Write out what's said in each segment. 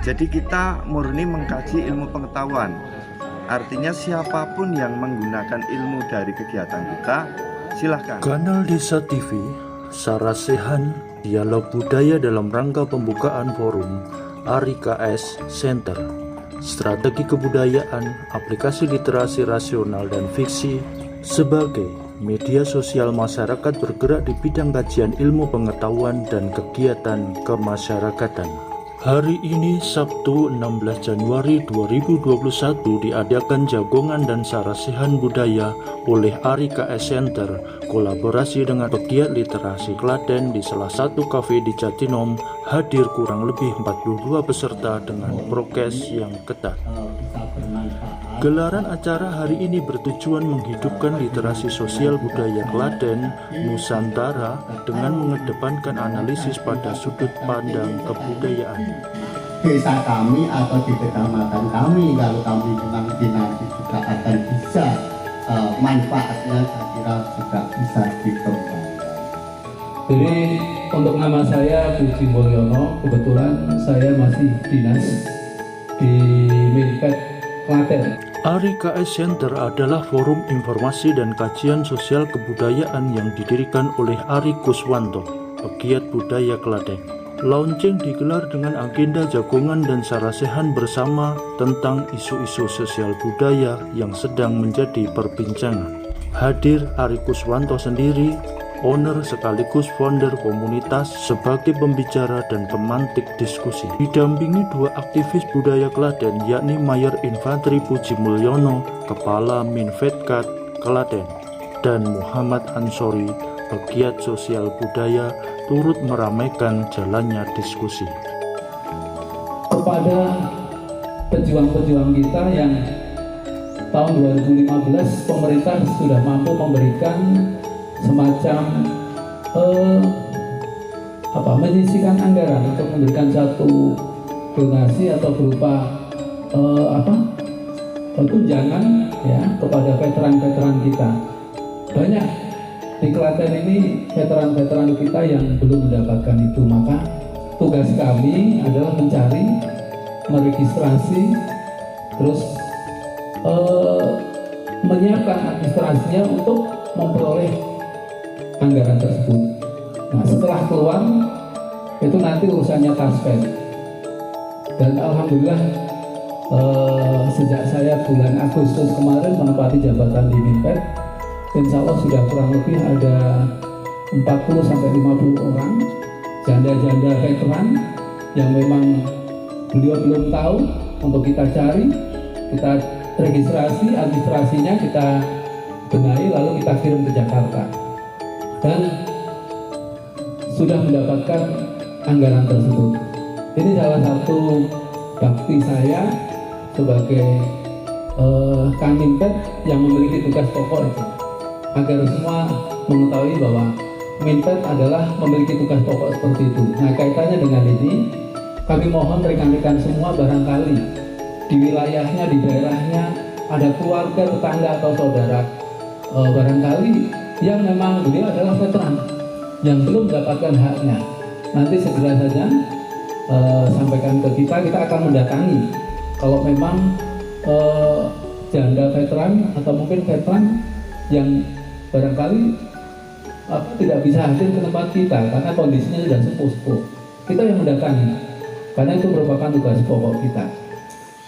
Jadi kita murni mengkaji ilmu pengetahuan. Artinya siapapun yang menggunakan ilmu dari kegiatan kita, silahkan. Kanal Desa TV, Sarasehan, Dialog Budaya dalam rangka pembukaan forum ARI KS Center, Strategi Kebudayaan, Aplikasi Literasi Rasional dan Fiksi sebagai media sosial masyarakat bergerak di bidang kajian ilmu pengetahuan dan kegiatan kemasyarakatan. Hari ini Sabtu 16 Januari 2021 diadakan jagongan dan sarasehan budaya oleh ARI KS Center kolaborasi dengan pegiat literasi Klaten di salah satu kafe di Jatinom. Hadir kurang lebih 42 peserta dengan prokes yang ketat. Gelaran acara hari ini bertujuan menghidupkan literasi sosial budaya Klaten, Nusantara dengan mengedepankan analisis pada sudut pandang kebudayaan. Desa kami atau di kecamatan kami, kalau kami nanti juga akan bisa manfaatnya, saya kira juga bisa dikembangkan. Jadi untuk nama saya Puji Mulyono, kebetulan saya masih dinas di Minpet Klaten. ARI KS Center adalah forum informasi dan kajian sosial kebudayaan yang didirikan oleh Ari Kuswanto, pegiat budaya Klaten. Launching digelar dengan agenda jagongan dan sarasehan bersama tentang isu-isu sosial budaya yang sedang menjadi perbincangan. Hadir Ari Kuswanto sendiri, owner sekaligus founder komunitas, sebagai pembicara dan pemantik diskusi. Didampingi dua aktivis budaya Klaten, yakni Mayor Infantri Puji Mulyono, Kepala Minfetkat Klaten, dan Muhammad Ansori, pegiat sosial budaya, turut meramaikan jalannya diskusi. Kepada pejuang-pejuang kita yang tahun 2015 pemerintah sudah mampu memberikan semacam menyisihkan anggaran untuk memberikan satu donasi atau berupa tunjangan ya kepada veteran-veteran kita. Banyak di Klaten ini veteran-veteran kita yang belum mendapatkan itu, maka tugas kami adalah mencari, meregistrasi, terus menyiapkan administrasinya untuk memperoleh anggaran tersebut. Nah, setelah keluar itu nanti urusannya taspen. Dan alhamdulillah sejak saya bulan Agustus kemarin menempati jabatan di Minpet, insya Allah sudah kurang lebih ada 40-50 orang janda-janda veteran yang memang beliau belum tahu, untuk kita cari, kita registrasi, administrasinya kita benahi, lalu kita kirim ke Jakarta. Dan sudah mendapatkan anggaran tersebut. Ini salah satu bakti saya sebagai Kanminpet yang memiliki tugas pokok itu, agar semua mengetahui bahwa Minpet adalah memiliki tugas pokok seperti itu. Nah, kaitannya dengan ini, kami mohon rekan-rekan semua barangkali di wilayahnya, di daerahnya ada keluarga, tetangga atau saudara barangkali yang memang beliau adalah veteran yang belum mendapatkan haknya, nanti segera saja sampaikan ke kita akan mendatangi. Kalau memang janda veteran atau mungkin veteran yang barangkali tidak bisa hadir ke tempat kita karena kondisinya sudah sepuh-sepuh, kita yang mendatangi, karena itu merupakan tugas pokok kita.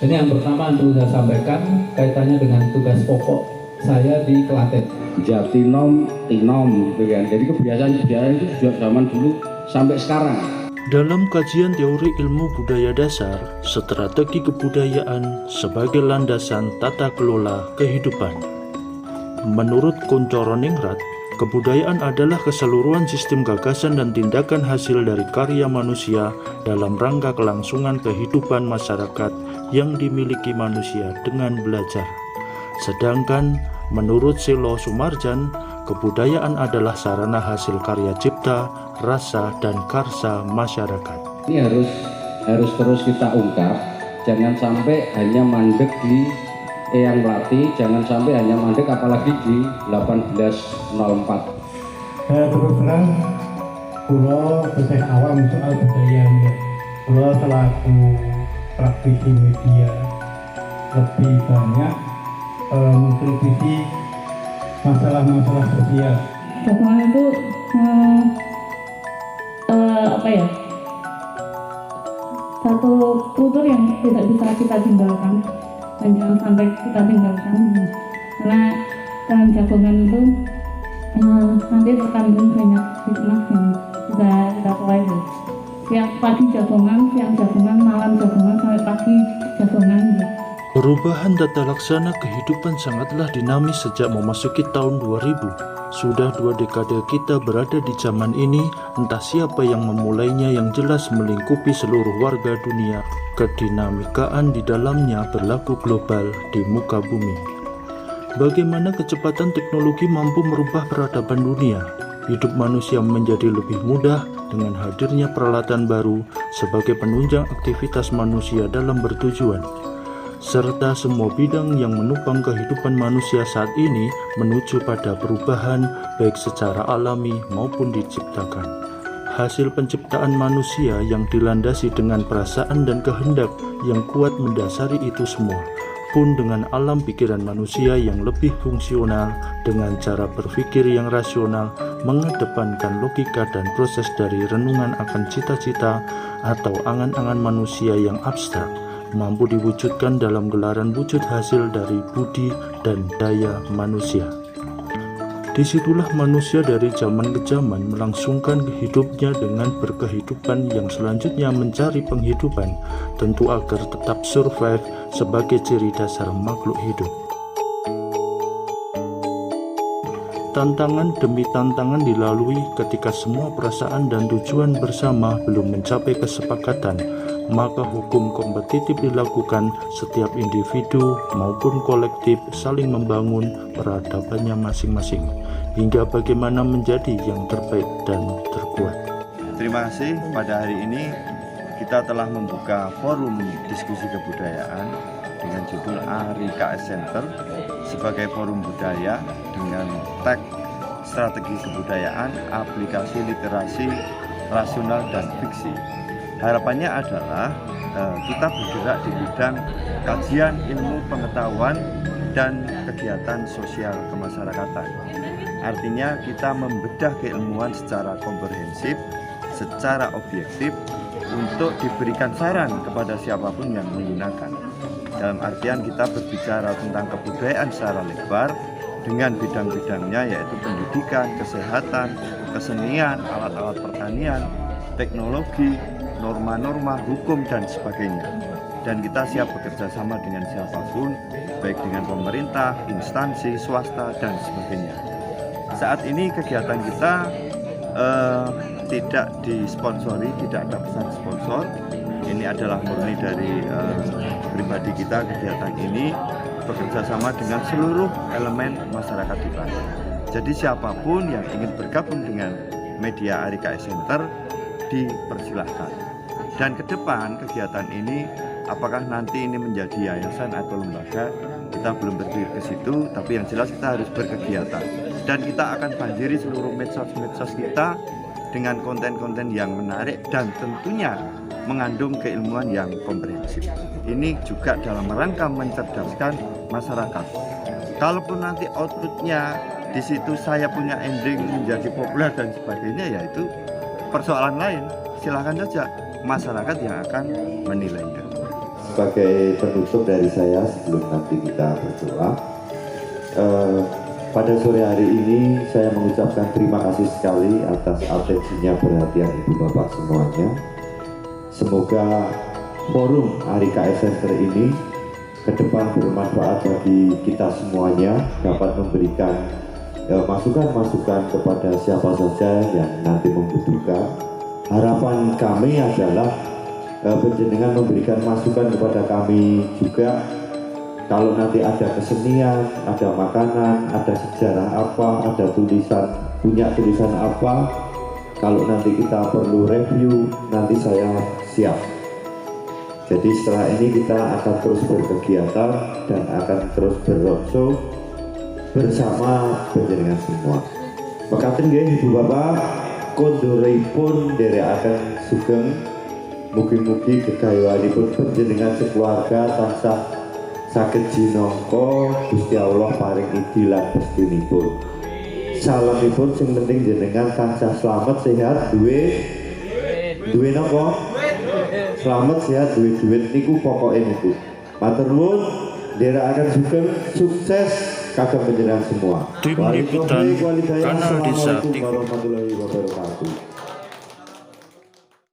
Ini yang pertama yang perlu saya sampaikan kaitannya dengan tugas pokok saya di Klaten. Jatinom, Tinom, gitu kan. Jadi kebiasaan-kebiasaan itu sejak zaman dulu sampai sekarang. Dalam kajian teori ilmu budaya dasar, strategi kebudayaan sebagai landasan tata kelola kehidupan. Menurut Kunchoroningrat, kebudayaan adalah keseluruhan sistem gagasan dan tindakan hasil dari karya manusia dalam rangka kelangsungan kehidupan masyarakat yang dimiliki manusia dengan belajar. Sedangkan menurut Selo Sumarjan, kebudayaan adalah sarana hasil karya cipta, rasa, dan karsa masyarakat. Ini harus terus kita ungkap, jangan sampai hanya mandek di Eyang Melati, jangan sampai hanya mandek apalagi di 1804. Terus terang, pulau awam soal budaya, pulau selaku praktisi media lebih banyak mengkritisi masalah-masalah sosial. Jagongan itu satu kultur yang tidak bisa kita tinggalkan dan jangan sampai kita tinggalkan, karena dalam jagongan itu nanti terkandung banyak hikmah yang bisa kita pelajari. Siang pagi jagongan, siang jagongan, malam jagongan, sampai pagi jagongan. Perubahan tata laksana kehidupan sangatlah dinamis sejak memasuki tahun 2000. Sudah 2 dekade kita berada di zaman ini, entah siapa yang memulainya yang jelas melingkupi seluruh warga dunia. Kedinamikaan di dalamnya berlaku global di muka bumi. Bagaimana kecepatan teknologi mampu merubah peradaban dunia? Hidup manusia menjadi lebih mudah dengan hadirnya peralatan baru sebagai penunjang aktivitas manusia dalam bertujuan, serta semua bidang yang menopang kehidupan manusia saat ini menuju pada perubahan baik secara alami maupun diciptakan. Hasil penciptaan manusia yang dilandasi dengan perasaan dan kehendak yang kuat mendasari itu semua, pun dengan alam pikiran manusia yang lebih fungsional dengan cara berpikir yang rasional, mengedepankan logika dan proses dari renungan akan cita-cita atau angan-angan manusia yang abstrak, mampu diwujudkan dalam gelaran wujud hasil dari budi dan daya manusia. Disitulah manusia dari zaman ke zaman melangsungkan hidupnya dengan berkehidupan yang selanjutnya mencari penghidupan, tentu agar tetap survive sebagai ciri dasar makhluk hidup. Tantangan demi tantangan dilalui ketika semua perasaan dan tujuan bersama belum mencapai kesepakatan, maka hukum kompetitif dilakukan. Setiap individu maupun kolektif saling membangun peradabannya masing-masing, hingga bagaimana menjadi yang terbaik dan terkuat. Terima kasih. Pada hari ini kita telah membuka forum diskusi kebudayaan dengan judul ARI KS Center sebagai forum budaya dengan tag strategi kebudayaan, aplikasi literasi rasional dan fiksi. Harapannya adalah kita bergerak di bidang kajian ilmu pengetahuan dan kegiatan sosial kemasyarakatan. Artinya kita membedah keilmuan secara komprehensif, secara objektif untuk diberikan saran kepada siapapun yang menggunakan. Dalam artian kita berbicara tentang kebudayaan secara lebar dengan bidang-bidangnya, yaitu pendidikan, kesehatan, kesenian, alat-alat pertanian, teknologi, norma-norma, hukum, dan sebagainya. Dan kita siap bekerja sama dengan siapapun, baik dengan pemerintah, instansi, swasta, dan sebagainya. Saat ini kegiatan kita tidak disponsori, tidak ada pesan sponsor. Ini adalah murni dari pribadi kita. Kegiatan ini bekerja sama dengan seluruh elemen masyarakat di Klaten. Jadi siapapun yang ingin bergabung dengan media ARI KS Center dipersilahkan. Dan ke depan kegiatan ini, apakah nanti ini menjadi yayasan atau lembaga, kita belum berpikir ke situ, tapi yang jelas kita harus berkegiatan. Dan kita akan banjiri seluruh medsos kita dengan konten-konten yang menarik dan tentunya mengandung keilmuan yang komprehensif. Ini juga dalam rangka mencerdaskan masyarakat. Kalaupun nanti outputnya di situ saya punya ending menjadi populer dan sebagainya, yaitu persoalan lain. Silakan saja masyarakat yang akan menilainya. Sebagai penutup dari saya sebelum nanti kita berdoa, pada sore hari ini saya mengucapkan terima kasih sekali atas atensinya, perhatian Ibu Bapak semuanya. Semoga forum ARI KS Center ini ke depan bermanfaat bagi kita semuanya, dapat memberikan masukan-masukan kepada siapa saja yang nanti membutuhkan. Harapan kami adalah penjenengan memberikan masukan kepada kami juga. Kalau nanti ada kesenian, ada makanan, ada sejarah apa, ada punya tulisan apa, kalau nanti kita perlu review, nanti saya siap. Jadi setelah ini kita akan terus berkegiatan dan akan terus berroadshow bersama panjenengan semua. Mekaten nggih Ibu Bapak, kondoripun nderekaken sugeng Mugi-mugi gegayawanipun panjenengan sekeluarga tansah saged jinangka Gusti Allah paring idi lan pestunipun. Salamipun sing penting jenengan tansah slamet sehat duwe napa? Slamet sehat duwe duit niku pokoke niku. Matur nuwun, nderekaken sugeng sukses kagem panjenengan semua. Tim Liputan, Kanal Desa Wassalamualaikum warahmatullahi wabarakatuh.